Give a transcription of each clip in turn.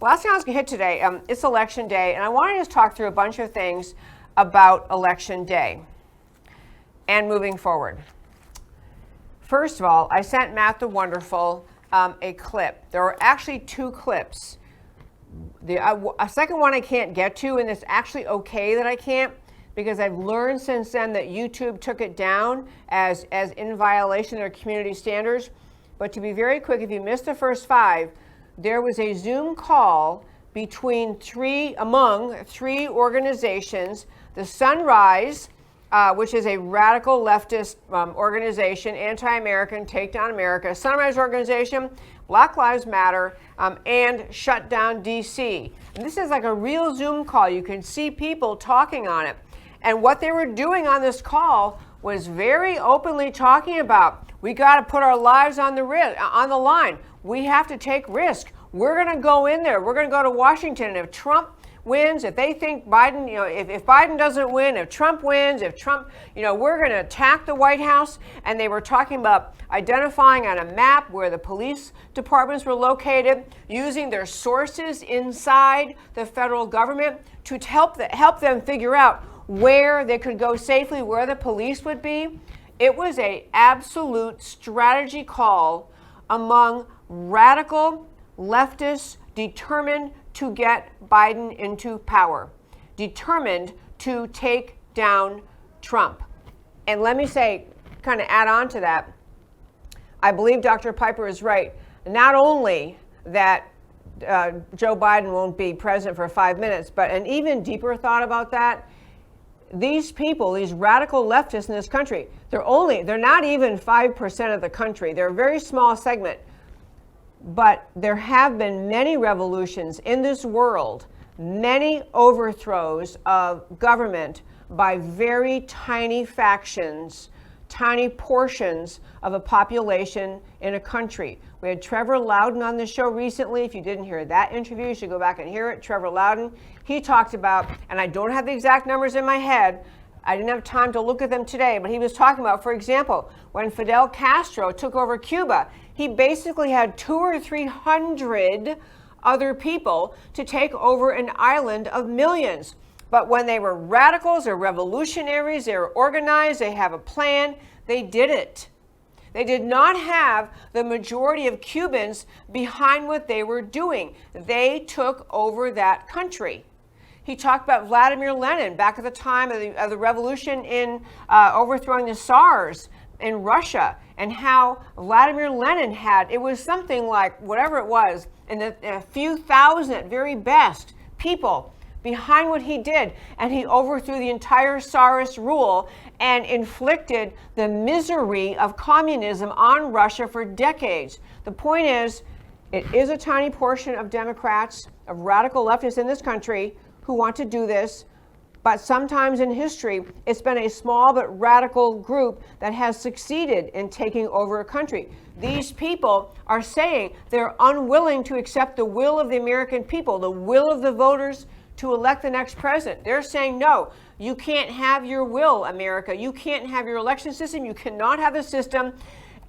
Last thing I was going to hit today, it's election day, and I want to just talk through a bunch of things about election day and moving forward. First of all, I sent Matt the Wonderful a clip. There are actually two clips. A second one I can't get to, and it's actually okay that I can't, because I've learned since then that YouTube took it down as in violation of their community standards. But to be very quick, if you missed the first 5, there was a Zoom call among three organizations: the Sunrise, which is a radical leftist organization, anti-American, take down America, Sunrise Organization, Black Lives Matter, and Shut Down DC. And this is like a real Zoom call. You can see people talking on it. And what they were doing on this call was very openly talking about, we got to put our lives on the line. We have to take risk. We're going to go in there. We're going to go to Washington. And if Trump wins, if they think Biden, if Biden doesn't win, if Trump wins, we're going to attack the White House. And they were talking about identifying on a map where the police departments were located, using their sources inside the federal government to help them figure out where they could go safely, where the police would be. It was an absolute strategy call among radical leftists determined to get Biden into power, determined to take down Trump. And let me say, kind of add on to that, I believe Dr. Piper is right. Not only that Joe Biden won't be president for 5 minutes, but an even deeper thought about that, these people, these radical leftists in this country, they're not even 5% of the country. They're a very small segment. But there have been many revolutions in this world, many overthrows of government by very tiny factions, tiny portions of a population in a country. We had Trevor Loudon on the show recently. If you didn't hear that interview, you should go back and hear it. Trevor Loudon, he talked about, and I don't have the exact numbers in my head, I didn't have time to look at them today, but he was talking about, for example, when Fidel Castro took over Cuba, he basically had 200 or 300 other people to take over an island of millions. But when they were radicals or revolutionaries, they were organized, they have a plan, they did it. They did not have the majority of Cubans behind what they were doing. They took over that country. He talked about Vladimir Lenin back at the time of the revolution in overthrowing the Tsars in Russia, and how Vladimir Lenin had, it was something like, whatever it was, and a few thousand very best people behind what he did, and he overthrew the entire Tsarist rule and inflicted the misery of communism on Russia for decades. The point is, it is a tiny portion of Democrats, of radical leftists in this country who want to do this, but sometimes in history, it's been a small but radical group that has succeeded in taking over a country. These people are saying they're unwilling to accept the will of the American people, the will of the voters to elect the next president. They're saying, no, you can't have your will, America. You can't have your election system. You cannot have the system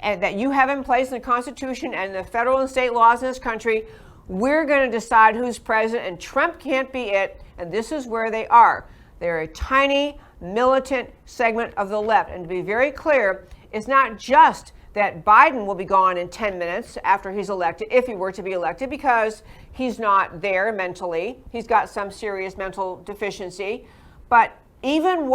that you have in place in the Constitution and the federal and state laws in this country. We're going to decide who's president, and Trump can't be it. And this is where they are. They're a tiny, militant segment of the left. And to be very clear, it's not just that Biden will be gone in 10 minutes after he's elected, if he were to be elected, because he's not there mentally. He's got some serious mental deficiency. But even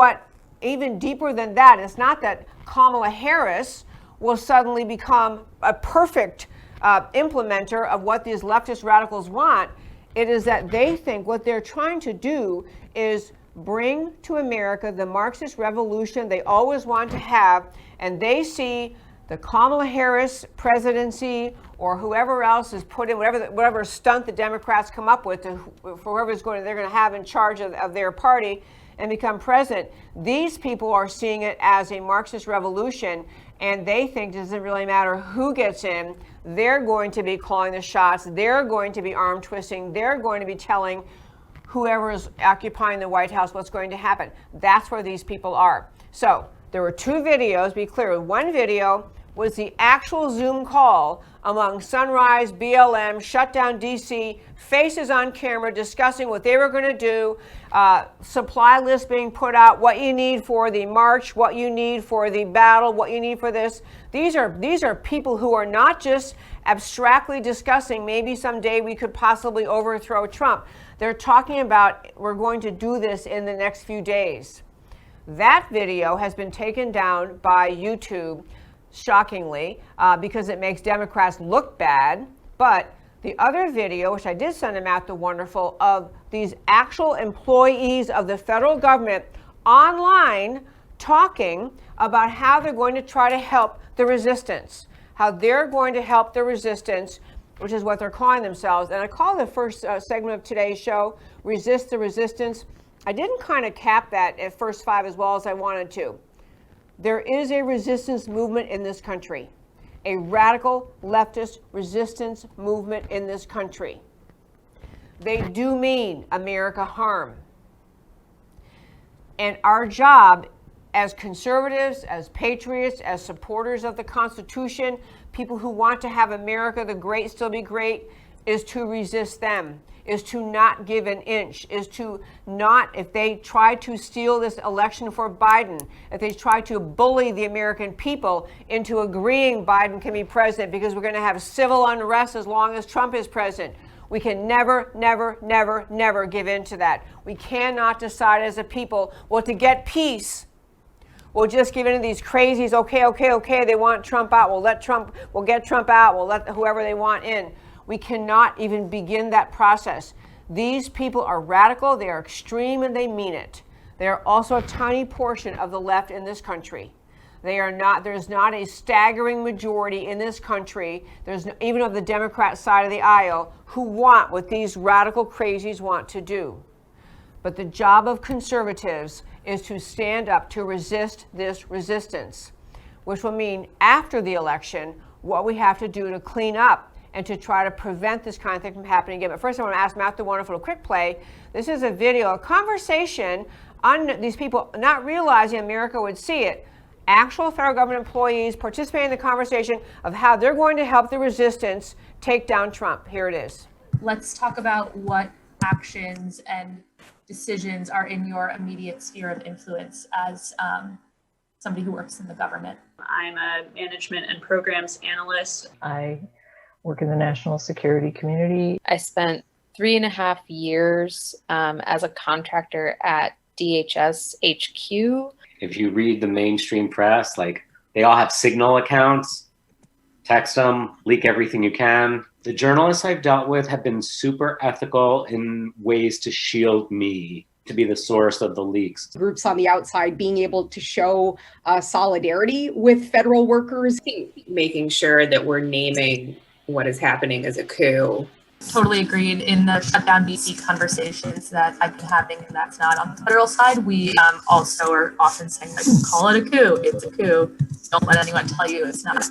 deeper than that, it's not that Kamala Harris will suddenly become a perfect implementer of what these leftist radicals want. It is that they think what they're trying to do is bring to America the Marxist revolution they always want to have, and they see the Kamala Harris presidency or whoever else is put in, whatever stunt the Democrats come up with for whoever's they're going to have in charge of their party and become president. These people are seeing it as a Marxist revolution, and they think it doesn't really matter who gets in. They're going to be calling the shots. They're going to be arm twisting. They're going to be telling whoever is occupying the White House what's going to happen. That's where these people are. So there were two videos, be clear. One video was the actual Zoom call among Sunrise, BLM, Shutdown DC, faces on camera discussing what they were going to do, supply list being put out, what you need for the march, what you need for the battle, what you need for this. These are people who are not just abstractly discussing maybe someday we could possibly overthrow Trump. They're talking about we're going to do this in the next few days. That video has been taken down by YouTube, shockingly, because it makes Democrats look bad. But the other video, which I did send to Matt the Wonderful, of these actual employees of the federal government online talking about how they're going to try to help the resistance, how they're going to help the resistance, which is what they're calling themselves. And I call the first segment of today's show, Resist the Resistance. I didn't kind of cap that at first five as well as I wanted to. There is a resistance movement in this country, a radical leftist resistance movement in this country. They do mean America harm. And our job as conservatives, as patriots, as supporters of the Constitution, people who want to have America the great still be great, is to resist them, is to not give an inch, is to not, if they try to steal this election for Biden, if they try to bully the American people into agreeing Biden can be president because we're going to have civil unrest as long as Trump is president. We can never, never, never, never give in to that. We cannot decide as a people, well, to get peace, we'll just give in to these crazies. Okay, they want Trump out. We'll get Trump out. We'll let whoever they want in. We cannot even begin that process. These people are radical, they are extreme, and they mean it. They are also a tiny portion of the left in this country. There's not a staggering majority in this country, even of the Democrat side of the aisle, who want what these radical crazies want to do. But the job of conservatives is to stand up to resist this resistance, which will mean after the election, what we have to do to clean up and to try to prevent this kind of thing from happening again. But first, I want to ask Matt the Wonderful to quick play. This is a video, a conversation on these people not realizing America would see it. Actual federal government employees participating in the conversation of how they're going to help the resistance take down Trump. Here it is. Let's talk about what actions and decisions are in your immediate sphere of influence as somebody who works in the government. I'm a management and programs analyst. I work in the national security community. I spent 3.5 years as a contractor at DHS HQ. If you read the mainstream press, like they all have Signal accounts, text them, leak everything you can. The journalists I've dealt with have been super ethical in ways to shield me, to be the source of the leaks. Groups on the outside being able to show solidarity with federal workers. Making sure that we're naming what is happening as a coup. Totally agreed. In the shutdown DC conversations that I've been having, and that's not on the federal side, we also are often saying, like, call it a coup. It's a coup. Don't let anyone tell you it's not.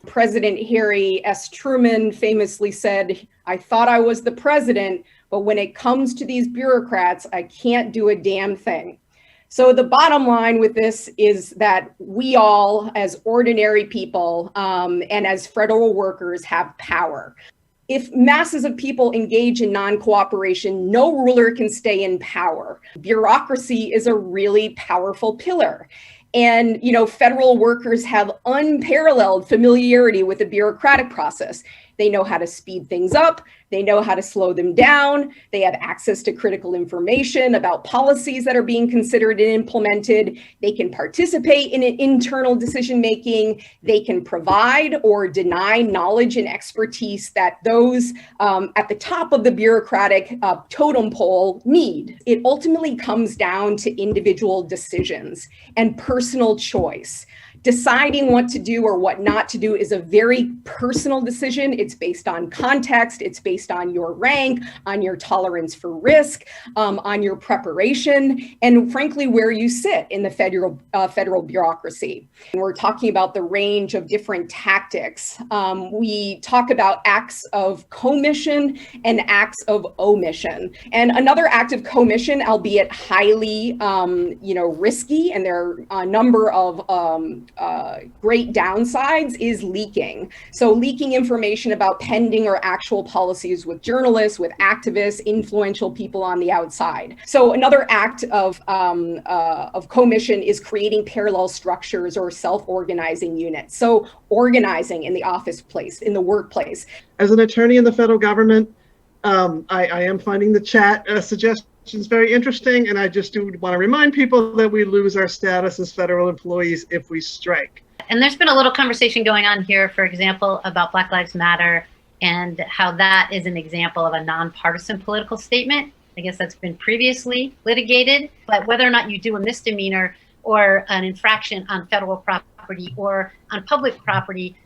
President Harry S. Truman famously said, "I thought I was the president, but when it comes to these bureaucrats, I can't do a damn thing." So the bottom line with this is that we all, as ordinary people and as federal workers, have power. If masses of people engage in non-cooperation, no ruler can stay in power. Bureaucracy is a really powerful pillar. And, federal workers have unparalleled familiarity with the bureaucratic process. They know how to speed things up. They know how to slow them down. They have access to critical information about policies that are being considered and implemented. They can participate in internal decision-making. They can provide or deny knowledge and expertise that those at the top of the bureaucratic totem pole need. It ultimately comes down to individual decisions and personal choice. Deciding what to do or what not to do is a very personal decision. It's based on context. It's based on your rank, on your tolerance for risk, on your preparation, and frankly, where you sit in the federal bureaucracy. And we're talking about the range of different tactics. We talk about acts of commission and acts of omission. And another act of commission, albeit highly, risky, and there are a number of great downsides is leaking. So leaking information about pending or actual policies with journalists, with activists, influential people on the outside. So another act of commission is creating parallel structures or self-organizing units. So organizing in the office place, in the workplace. As an attorney in the federal government, I am finding the chat suggestions very interesting, and I just do want to remind people that we lose our status as federal employees if we strike. And there's been a little conversation going on here, for example, about Black Lives Matter and how that is an example of a nonpartisan political statement. I guess that's been previously litigated, but whether or not you do a misdemeanor or an infraction on federal property or on public property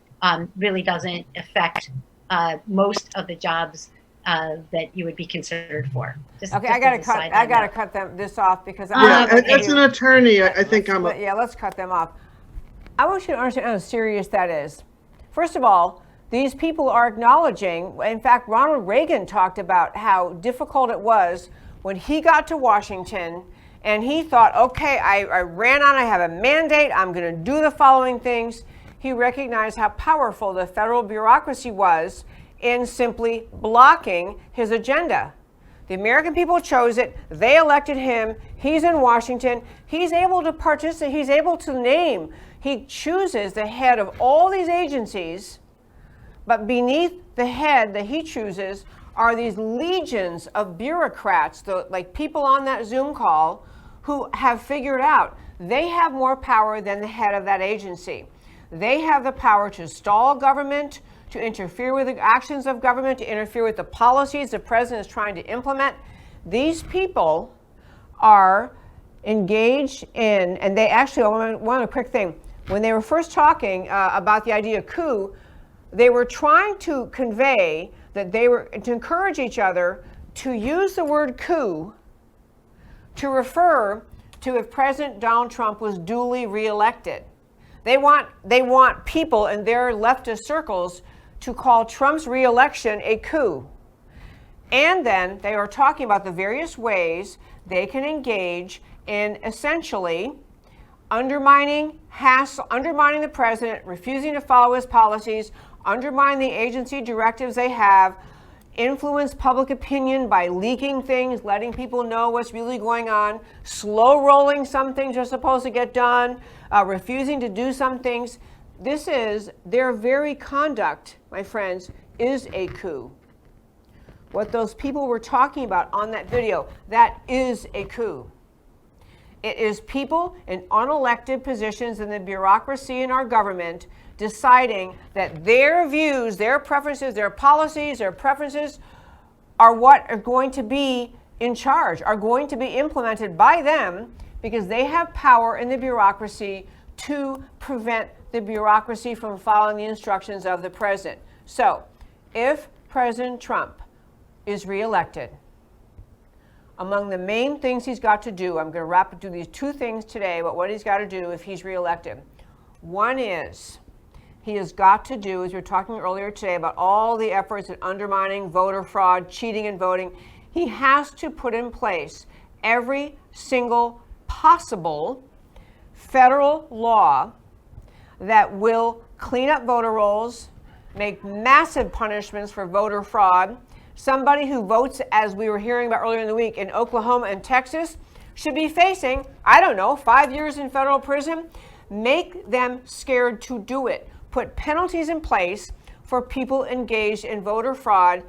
really doesn't affect most of the jobs that you would be considered for. Okay, I gotta cut this off because as an attorney, I think let's cut them off. I want you to understand how serious that is. First of all, these people are acknowledging, in fact, Ronald Reagan talked about how difficult it was when he got to Washington and he thought, okay, I ran on, I have a mandate, I'm gonna do the following things. He recognized how powerful the federal bureaucracy was in simply blocking his agenda. The American people chose it, they elected him, he's in Washington, he's able to participate, he's able to name, he chooses the head of all these agencies, but beneath the head that he chooses are these legions of bureaucrats, like people on that Zoom call, who have figured out they have more power than the head of that agency. They have the power to stall government, to interfere with the actions of government, to interfere with the policies the president is trying to implement. These people are engaged in, and they actually, one quick thing, when they were first talking about the idea of coup, they were trying to convey that they were to encourage each other to use the word coup to refer to if President Donald Trump was duly reelected. They want people in their leftist circles to call Trump's reelection a coup. And then they are talking about the various ways they can engage in essentially undermining the president, refusing to follow his policies, undermine the agency directives they have, influence public opinion by leaking things, letting people know what's really going on, slow rolling some things are supposed to get done, refusing to do some things. Their very conduct, my friends, is a coup. What those people were talking about on that video, that is a coup. It is people in unelected positions in the bureaucracy in our government deciding that their views, their preferences, their policies, their preferences are what are going to be in charge, are going to be implemented by them because they have power in the bureaucracy to prevent the bureaucracy from following the instructions of the president. So, if President Trump is reelected, among the main things he's got to do, I'm going to do these two things today, but what he's got to do if he's reelected. One is, he has got to do, as we were talking earlier today about all the efforts at undermining voter fraud, cheating in voting, he has to put in place every single possible federal law that will clean up voter rolls, make massive punishments for voter fraud. Somebody who votes, as we were hearing about earlier in the week, in Oklahoma and Texas should be facing, 5 years in federal prison. Make them scared to do it. Put penalties in place for people engaged in voter fraud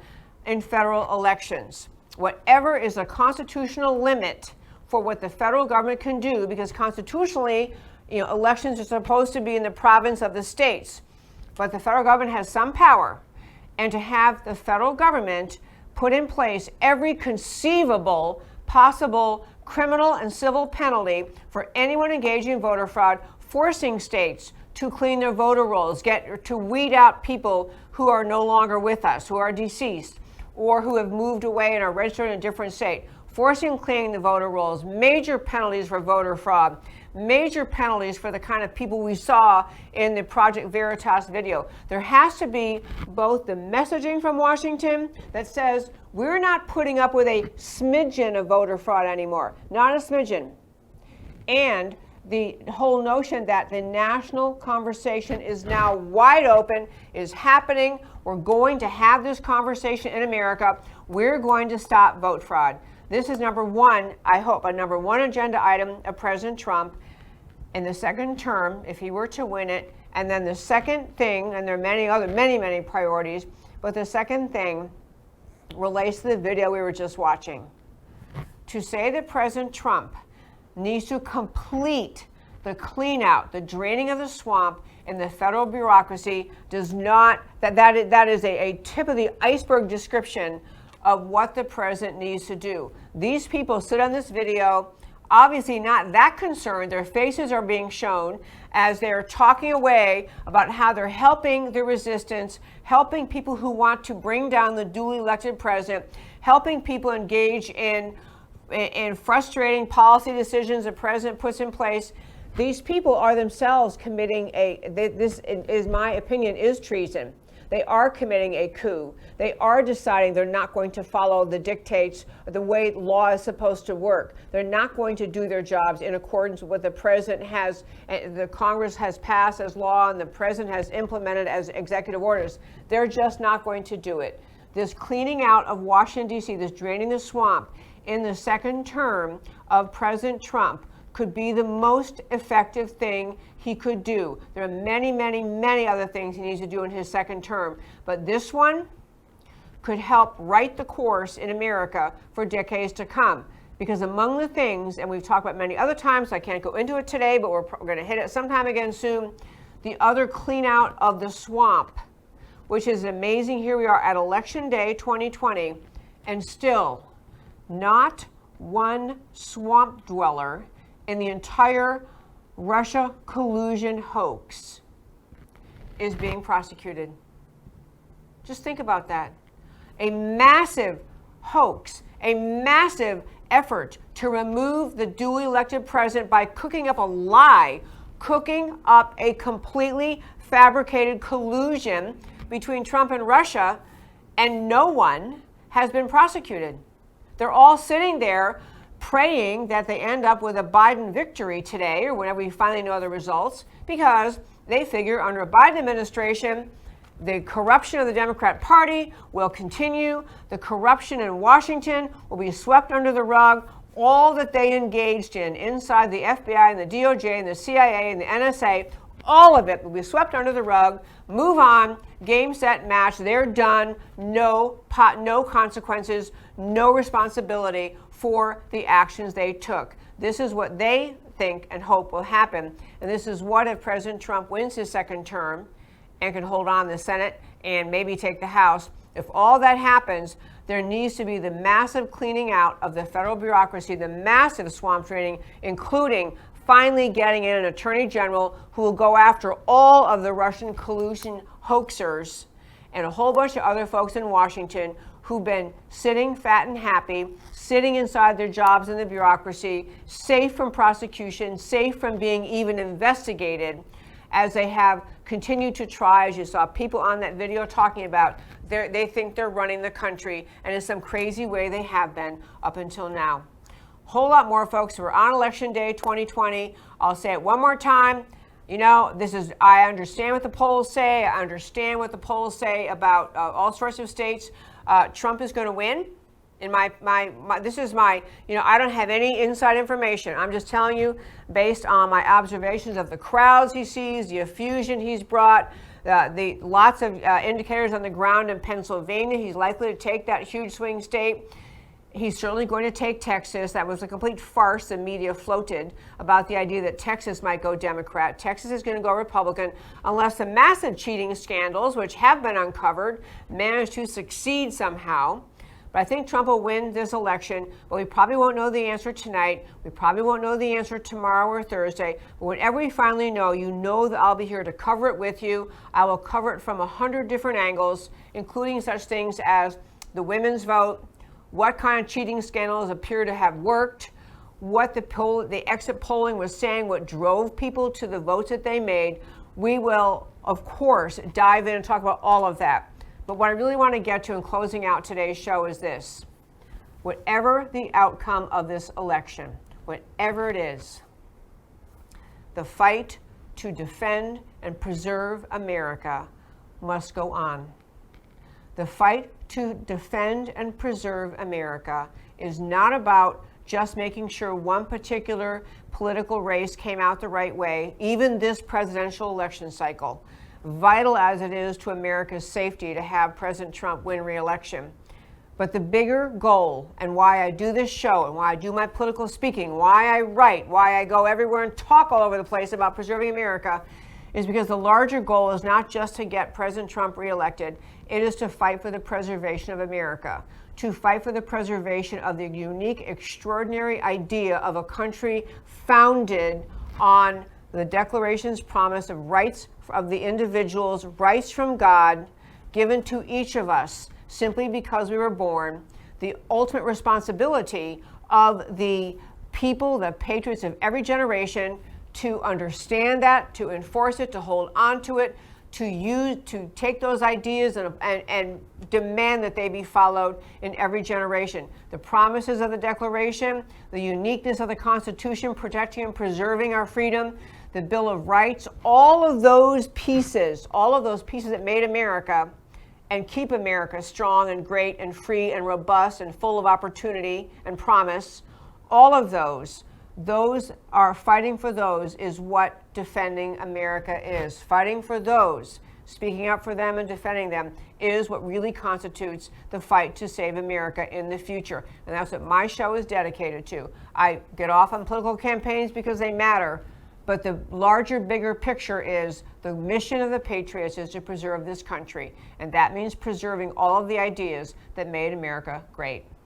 in federal elections. Whatever is a constitutional limit for what the federal government can do, because constitutionally, elections are supposed to be in the province of the states, but the federal government has some power. And to have the federal government put in place every conceivable possible criminal and civil penalty for anyone engaging in voter fraud, forcing states to clean their voter rolls, to weed out people who are no longer with us, who are deceased, or who have moved away and are registered in a different state, forcing cleaning the voter rolls, major penalties for voter fraud, major penalties for the kind of people we saw in the Project Veritas video. There has to be both the messaging from Washington that says we're not putting up with a smidgen of voter fraud anymore, not a smidgen, and the whole notion that the national conversation is now wide open, is happening. We're going to have this conversation in America. We're going to stop vote fraud. This is number one, I hope, a number one agenda item of President Trump in the second term, if he were to win it. And then the second thing, and there are many priorities, but the second thing relates to the video we were just watching. To say that President Trump needs to complete the clean out, the draining of the swamp in the federal bureaucracy does not, that is a tip of the iceberg description of what the president needs to do. These people sit on this video, obviously not that concerned. Their faces are being shown as they're talking away about how they're helping the resistance, helping people who want to bring down the duly elected president, helping people engage in frustrating policy decisions the president puts in place. These people are themselves committing this is my opinion, is treason. They are committing a coup. They are deciding they're not going to follow the dictates or the way law is supposed to work. They're not going to do their jobs in accordance with what the president has, the Congress has passed as law and the president has implemented as executive orders. They're just not going to do it. This cleaning out of Washington, D.C., this draining the swamp in the second term of President Trump could be the most effective thing he could do. There are many other things he needs to do in his second term, but this one could help right the course in America for decades to come. Because among the things, and we've talked about many other times, so I can't go into it today, but we're going to hit it sometime again soon, the other clean out of the swamp, which is amazing. Here we are at Election Day 2020, and still not one swamp dweller in the entire Russia collusion hoax is being prosecuted. Just think about that. A massive hoax, a massive effort to remove the duly elected president by cooking up a lie, cooking up a completely fabricated collusion between Trump and Russia, and no one has been prosecuted. They're all sitting there praying that they end up with a Biden victory today or whenever we finally know the results, because they figure under a Biden administration, the corruption of the Democrat Party will continue. The corruption in Washington will be swept under the rug. All that they engaged in inside the FBI and the DOJ and the CIA and the NSA, all of it will be swept under the rug. Move on, game, set, match. They're done. No consequences, no responsibility for the actions they took. This is what they think and hope will happen. And this is what, if President Trump wins his second term and can hold on the Senate and maybe take the House, if all that happens, there needs to be the massive cleaning out of the federal bureaucracy, the massive swamp draining, including finally getting in an attorney general who will go after all of the Russian collusion hoaxers and a whole bunch of other folks in Washington who've been sitting fat and happy, sitting inside their jobs in the bureaucracy, safe from prosecution, safe from being even investigated, as they have continued to try, as you saw people on that video talking about, they think they're running the country, and in some crazy way they have been up until now. Whole lot more, folks. We're on Election Day 2020. I'll say it one more time. You know, I understand what the polls say. I understand what the polls say about all sorts of states. Trump is going to win. In this is my, I don't have any inside information. I'm just telling you based on my observations of the crowds he sees, the effusion he's brought, the lots of indicators on the ground in Pennsylvania. He's likely to take that huge swing state. He's certainly going to take Texas. That was a complete farce the media floated about the idea that Texas might go Democrat. Texas is going to go Republican unless the massive cheating scandals, which have been uncovered, manage to succeed somehow. But I think Trump will win this election, but we probably won't know the answer tonight. We probably won't know the answer tomorrow or Thursday. But whenever we finally know, you know that I'll be here to cover it with you. I will cover it from 100 different angles, including such things as the women's vote, what kind of cheating scandals appear to have worked, what the exit polling was saying, what drove people to the votes that they made. We will, of course, dive in and talk about all of that. But what I really want to get to in closing out today's show is this. Whatever the outcome of this election, whatever it is, The fight to defend and preserve America must go on. The fight to defend and preserve America is not about just making sure one particular political race came out the right way, even this presidential election cycle, vital as it is to America's safety to have President Trump win re-election. But the bigger goal, and why I do this show, and why I do my political speaking, why I write, why I go everywhere and talk all over the place about preserving America, is because the larger goal is not just to get President Trump reelected, it is to fight for the preservation of America, to fight for the preservation of the unique, extraordinary idea of a country founded on the Declaration's promise of rights of the individuals, rights from God, given to each of us simply because we were born, the ultimate responsibility of the people, the patriots of every generation, to understand that, to enforce it, to hold on to it, to take those ideas and demand that they be followed in every generation. The promises of the Declaration, the uniqueness of the Constitution, protecting and preserving our freedom, the Bill of Rights, all of those pieces that made America and keep America strong and great and free and robust and full of opportunity and promise, all of those are fighting for those is what defending America is. Fighting for those, speaking up for them and defending them is what really constitutes the fight to save America in the future. And that's what my show is dedicated to. I get off on political campaigns because they matter, but the larger, bigger picture is the mission of the Patriots is to preserve this country. And that means preserving all of the ideas that made America great.